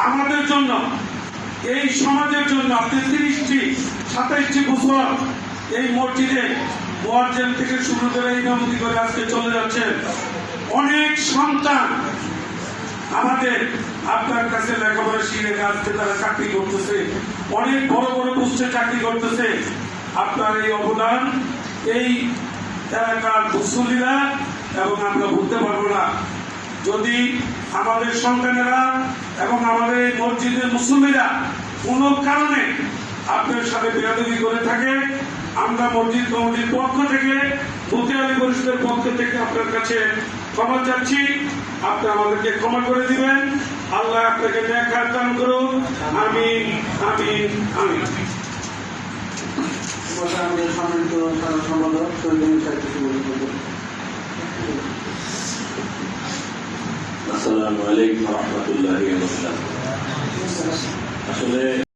আমাদের জন্য, এই সমাজের জন্য আপনি 30-27টি বছর এই মসজিদে মুয়াজ্জিন থেকে শুরু করে ইমামতি করে আজকে চলে যাচ্ছেন। অনেক সন্তান আমাদের আপনার কাছে লেখাপড়া শিখে আজকে তারা চাকরি করতেছে, অনেক বড় বড় পোস্টে চাকরি করতেছে। আপনার এই অবদান এই এলাকার মুসল্লিরা এবং আমরা ভুলতে পারবো না। যদি আমাদের সন্তানেরা এবং আমাদের এই মসজিদের মুসল্লিরা কোনো কারণে আপনার সাথে বেয়াদবি করে থাকে, আমরা মসজিদ কমিটির পক্ষ থেকে, মতিয়ালী পরিষদের পক্ষ থেকে আপনার কাছে ক্ষমা চাচ্ছি। আপনি আমাদেরকে ক্ষমা করে দিবেন। আল্লাহ আপনাকে নেক হায়াত দান করুন। আমিন আমিন আমিন। আমাদের সম্মানিত সাধারণ সম্পাদক আসসালামু আলাইকুম ওয়া রাহমাতুল্লাহি ওয়া বারাকাতুহু। আসলে